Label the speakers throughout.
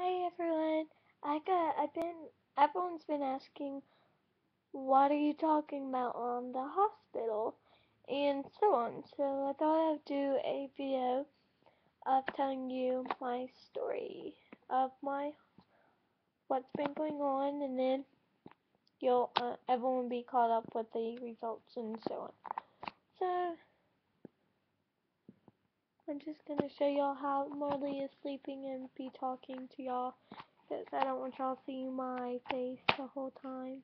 Speaker 1: Hi everyone. Everyone's been asking, what are you talking about on the hospital? And so on. So I thought I'd do a video of telling you my story of what's been going on, and then everyone will be caught up with the results and so on. So I'm just gonna show y'all how Marley is sleeping and be talking to y'all, because I don't want y'all seeing my face the whole time.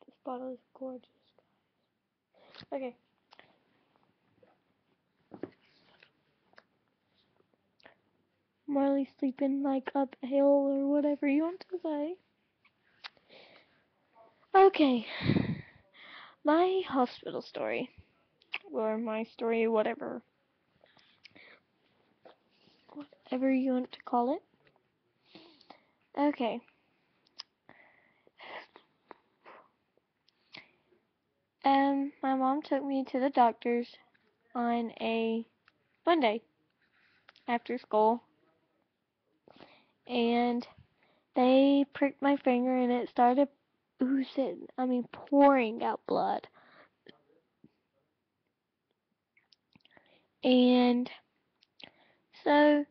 Speaker 1: This bottle is gorgeous, guys. Okay. Marley's sleeping like up a hill or whatever you want to say. Okay. My hospital story. Or my story, whatever. Whatever you want to call it. Okay. My mom took me to the doctor's on a Monday after school. And they pricked my finger and it started pouring out blood. And so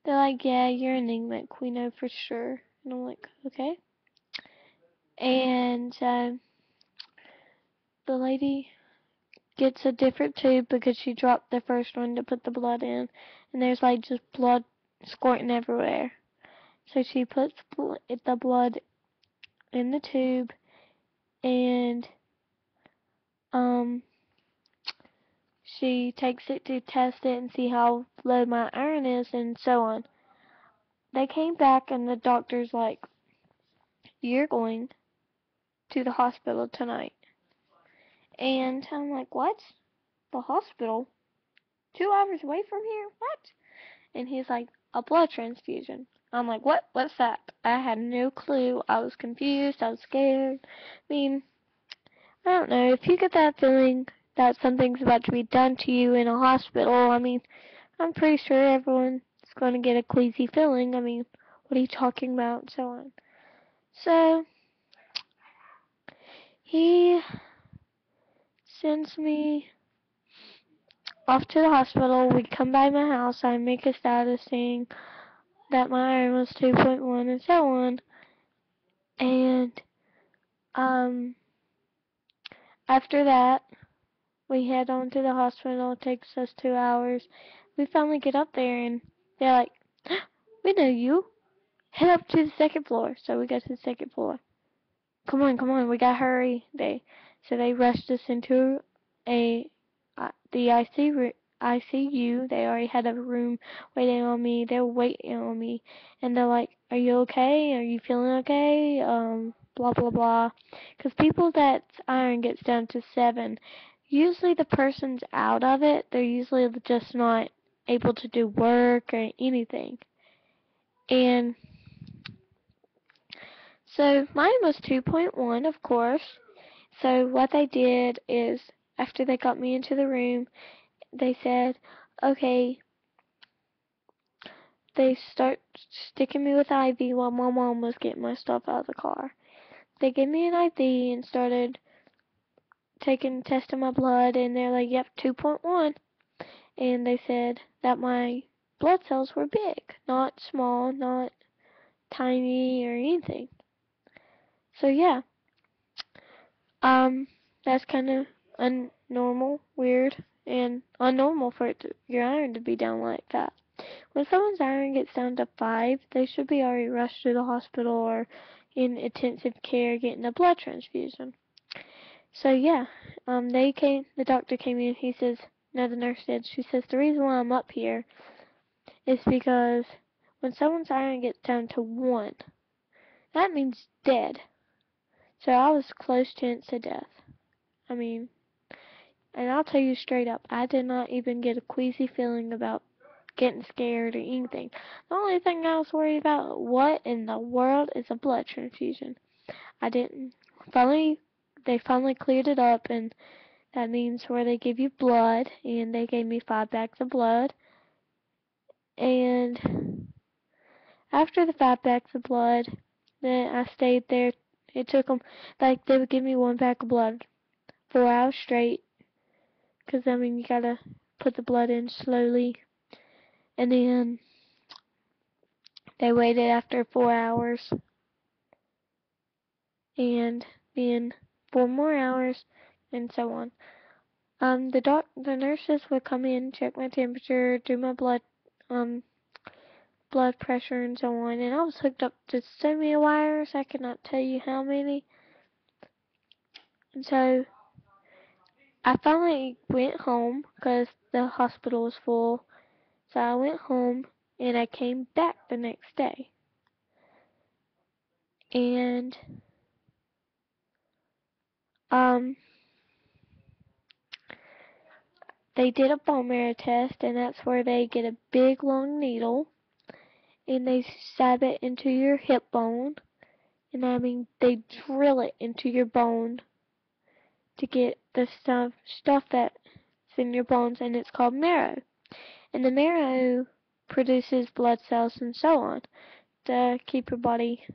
Speaker 1: they're like, yeah, you're anemic. We know for sure. And I'm like, okay. And the lady gets a different tube because she dropped the first one to put the blood in. And there's like just blood squirting everywhere. So she puts the blood in the tube and she takes it to test it and see how low my iron is and so on. They came back and the doctor's like, you're going to the hospital tonight. And I'm like, what? The hospital? 2 hours away from here? What? And he's like, a blood transfusion. I'm like, what? What's that? I had no clue. I was confused. I was scared. I don't know. If you get that feeling that something's about to be done to you in a hospital, I'm pretty sure everyone's going to get a queasy feeling. What are you talking about? And so on. So, he sends me off to the hospital. We come by my house. I make a status saying that my iron was 2.1 and so on. And, after that, we head on to the hospital. It takes us 2 hours. We finally get up there and they're like, we know you. Head up to the second floor. So we go to the second floor. Come on, we gotta hurry. So they rushed us into the ICU. They already had a room waiting on me. They were waiting on me, and they're like, "Are you okay? Are you feeling okay?" Blah blah blah. Because people that iron gets down to 7, usually the person's out of it. They're usually just not able to do work or anything. And so mine was 2.1, of course. So what they did is, after they got me into the room, they said, okay, they start sticking me with IV while my mom was getting my stuff out of the car. They gave me an IV and started testing my blood, and they're like, yep, 2.1. And they said that my blood cells were big, not small, not tiny or anything. So yeah, that's kind of unnormal, weird, and unnormal for your iron to be down like that. When someone's iron gets down to 5, they should be already rushed to the hospital or in intensive care getting a blood transfusion. So yeah, the doctor came in, he says, no, the nurse did, she says, the reason why I'm up here is because when someone's iron gets down to 1, that means dead. So I was close to instant death. And I'll tell you straight up, I did not even get a queasy feeling about getting scared or anything. The only thing I was worried about, what in the world is a blood transfusion? I didn't. They finally cleared it up, and that means where they give you blood, and they gave me 5 bags of blood. And after the 5 packs of blood, then I stayed there. It took them, like, they would give me 1 pack of blood 4 hours straight. Because, I mean, you gotta put the blood in slowly. And then they waited after 4 hours. And then 4 more hours, and so on. The nurses would come in, check my temperature, do my blood pressure, and so on. And I was hooked up to so many wires, I cannot tell you how many. And so I finally went home because the hospital was full. So I went home and I came back the next day. And um they did a bone marrow test, and that's where they get a big long needle and they stab it into your hip bone. And I mean, they drill it into your bone to get the stuff that's in your bones, and it's called marrow. And the marrow produces blood cells and so on to keep your body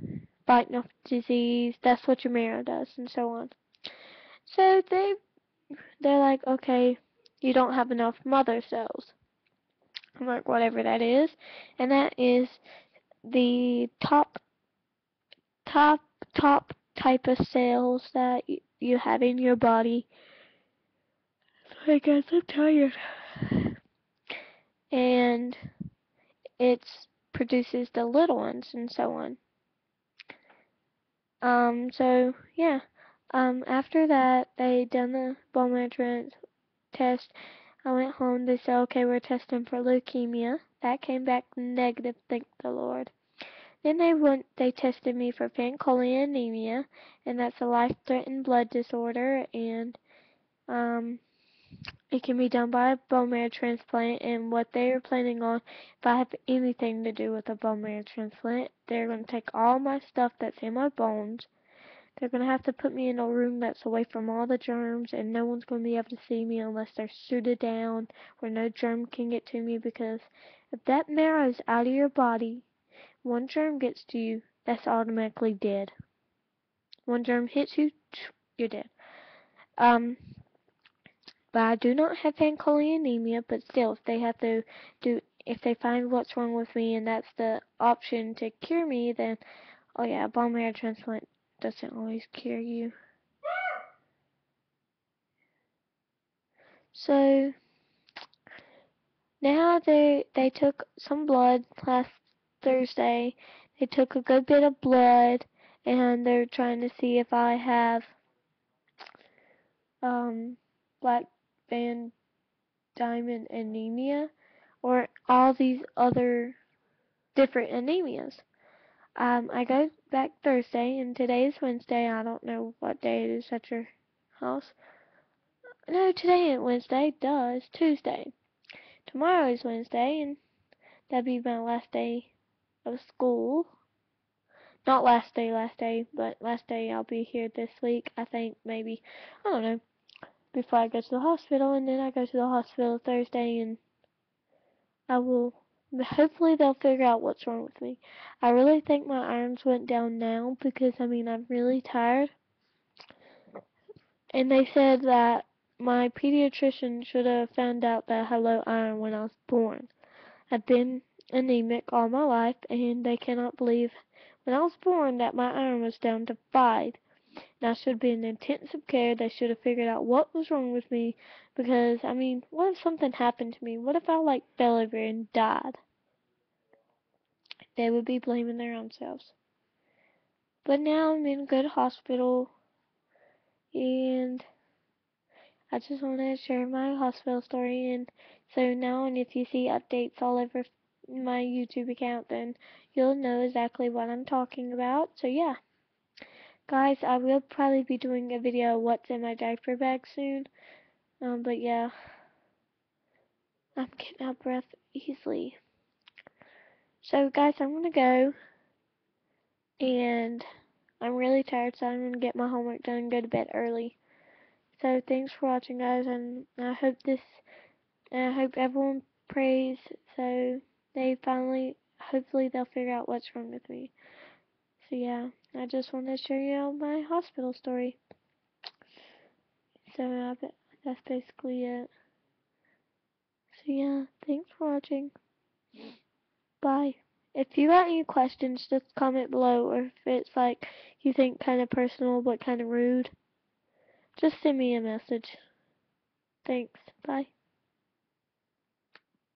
Speaker 1: fighting off disease. That's what your marrow does, and so on. So they're like, okay, you don't have enough mother cells. I'm like, whatever that is, and that is the top top type of cells that you have in your body. So I guess I'm tired. And it produces the little ones and so on. So yeah. After that, they done the bone marrow test. I went home. They said, okay, we're testing for leukemia. That came back negative, thank the Lord. Then they tested me for pancholianemia, and that's a life-threatening blood disorder, and it can be done by a bone marrow transplant. And what they are planning on, if I have anything to do with a bone marrow transplant, they're going to take all my stuff that's in my bones. They're going to have to put me in a room that's away from all the germs, and no one's going to be able to see me unless they're suited down where no germ can get to me, because if that marrow's out of your body, one germ gets to you, that's automatically dead. One germ hits you, you're dead. But I do not have pancholianemia, but still, if they find what's wrong with me and that's the option to cure me, then, oh yeah, a bone marrow transplant doesn't always cure you. So, now they took some blood last Thursday. They took a good bit of blood, and they're trying to see if I have, black band diamond anemia, or all these other different anemias. I go back Thursday, and today is Wednesday. I don't know what day it is at your house. No, today ain't Wednesday. Duh, it's Tuesday. Tomorrow is Wednesday, and that'll be my last day of school. Not last day, but last day I'll be here this week. I think maybe, I don't know, before I go to the hospital, and then I go to the hospital Thursday, and hopefully they'll figure out what's wrong with me. I really think my irons went down now because, I mean, I'm really tired. And they said that my pediatrician should have found out that I had low iron when I was born. I've been anemic all my life, and they cannot believe when I was born that my iron was down to 5. And I should be in intensive care. They should have figured out what was wrong with me, because, I mean, what if something happened to me? What if I, like, fell over and died? They would be blaming their own selves. But now I'm in a good hospital, and I just want to share my hospital story. And so now, and if you see updates all over my YouTube account, then you'll know exactly what I'm talking about. So yeah, guys, I will probably be doing a video of what's in my diaper bag soon. But yeah, I'm getting out of breath easily. So guys, I'm gonna go, and I'm really tired, so I'm gonna get my homework done and go to bed early. So thanks for watching, guys, and I hope everyone prays. So they finally, hopefully they'll figure out what's wrong with me. So yeah, I just wanted to share you all my hospital story. So that's basically it. So yeah, thanks for watching. Bye. If you got any questions, just comment below, or if it's like you think kind of personal but kind of rude, just send me a message. Thanks. Bye.